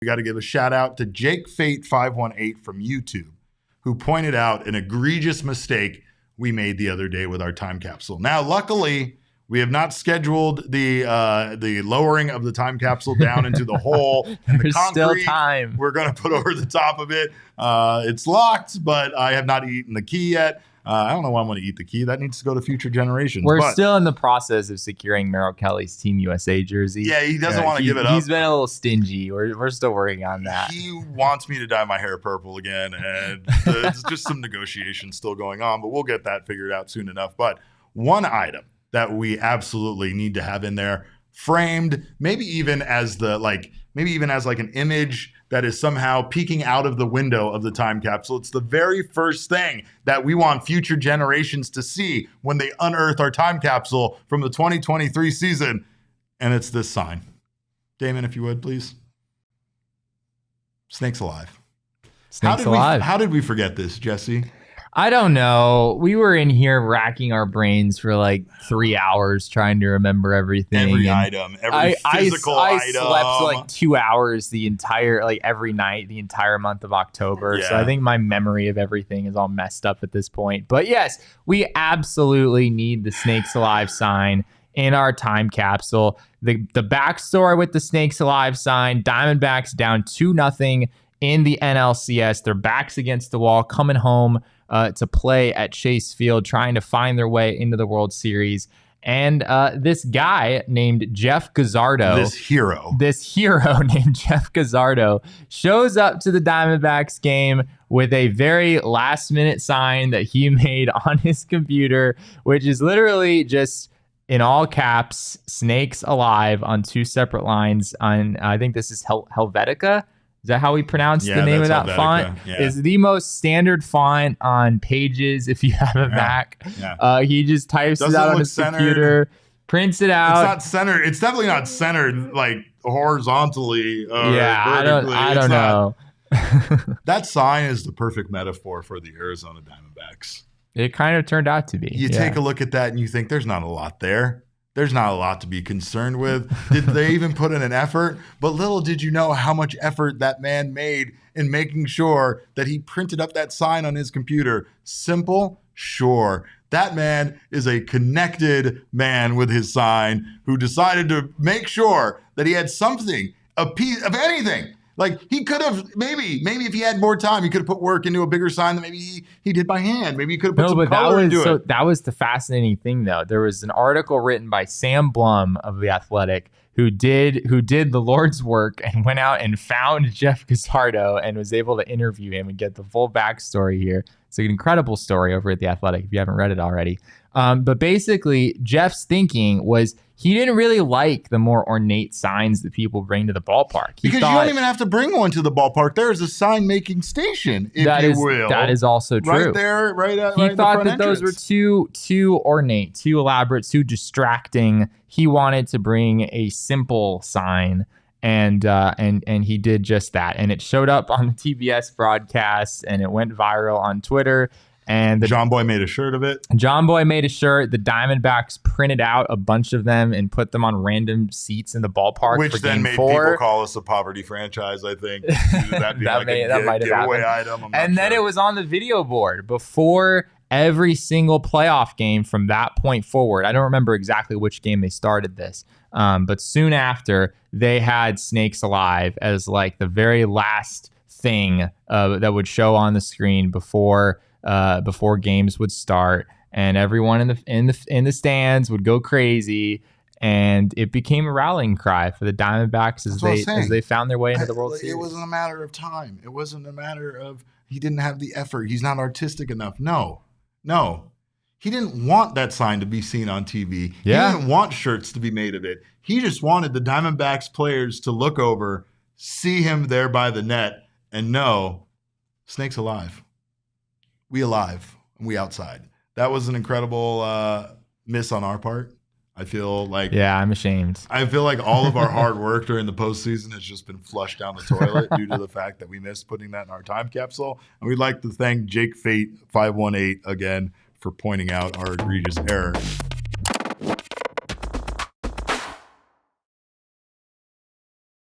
We got to give a shout out to Jake Fate 518 from YouTube, who pointed out an egregious mistake we made the other day with our time capsule. Now, luckily, we have not scheduled the lowering of the time capsule down into the hole and the There's concrete. still time. We're going to put over the top of it. It's locked, but I have not eaten the key yet. I don't know why I'm going to eat the key. That needs to go to future generations. We're still in the process of securing Merrill Kelly's Team USA jersey. Yeah, he doesn't want to give it up. He's been a little stingy. We're still working on that. He wants me to dye my hair purple again, and there's just some negotiations still going on, but we'll get that figured out soon enough. But one item that we absolutely need to have in there, framed, maybe even as an image that is somehow peeking out of the window of the time capsule. It's the very first thing that we want future generations to see when they unearth our time capsule from the 2023 season. And it's this sign. Damon, if you would, please. Snakes alive. Snakes alive. How did we forget this, Jesse? I don't know. We were in here racking our brains for like 3 hours trying to remember everything. Every item, every physical item. I slept like 2 hours every night, the entire month of October. Yeah. So I think my memory of everything is all messed up at this point. But yes, we absolutely need the Snakes Alive sign in our time capsule. The backstory with the Snakes Alive sign: Diamondbacks down 2-0 in the NLCS. Their backs against the wall, coming home to play at Chase Field, trying to find their way into the World Series. And this guy named Jeff Gazzardo, this hero named Jeff Gazzardo, shows up to the Diamondbacks game with a very last-minute sign that he made on his computer, which is literally just, in all caps, Snakes Alive on 2 separate lines. On I think this is Helvetica. Is that how we pronounce the name of that Helvetica font? Yeah. Is the most standard font on Pages if you have a Mac. Yeah. He just types it out on his computer, prints it out. It's not centered. It's definitely not centered like horizontally. I don't know. That sign is the perfect metaphor for the Arizona Diamondbacks. It kind of turned out to be. You take a look at that and you think there's not a lot there. There's not a lot to be concerned with. Did they even put in an effort? But little did you know how much effort that man made in making sure that he printed up that sign on his computer. Simple? Sure. That man is a connected man with his sign who decided to make sure that he had something, a piece of anything. Like he could have maybe if he had more time, he could have put work into a bigger sign than maybe he did by hand. Maybe he could have put some color into it. That was the fascinating thing, though. There was an article written by Sam Blum of The Athletic who did the Lord's work and went out and found Jeff Gazzardo and was able to interview him and get the full backstory here. It's an incredible story over at The Athletic if you haven't read it already. But basically, Jeff's thinking was he didn't really like the more ornate signs that people bring to the ballpark. Because you don't even have to bring one to the ballpark. There is a sign-making station, if you will. That is also true. Right there, He thought that those were too ornate, too elaborate, too distracting. He wanted to bring a simple sign, and he did just that. And it showed up on the TBS broadcast, and it went viral on Twitter. And John Boy made a shirt of it. John Boy made a shirt. The Diamondbacks printed out a bunch of them and put them on random seats in the ballpark. Which for then Game made 4. people call us a poverty franchise, I think. That might have giveaway item. And then it was on the video board before every single playoff game from that point forward. I don't remember exactly which game they started this. But soon after, they had Snakes Alive as like the very last thing that would show on the screen before games would start, and everyone in the stands would go crazy, and it became a rallying cry for the Diamondbacks as they found their way into the World Series. It wasn't a matter of time. It wasn't a matter of he didn't have the effort. He's not artistic enough. No. He didn't want that sign to be seen on TV. Yeah. He didn't want shirts to be made of it. He just wanted the Diamondbacks players to look over, see him there by the net, and know Snakes alive. We alive, and we outside. That was an incredible miss on our part. I feel like... Yeah, I'm ashamed. I feel like all of our hard work during the postseason has just been flushed down the toilet due to the fact that we missed putting that in our time capsule. And we'd like to thank Jake Fate 518 again for pointing out our egregious error.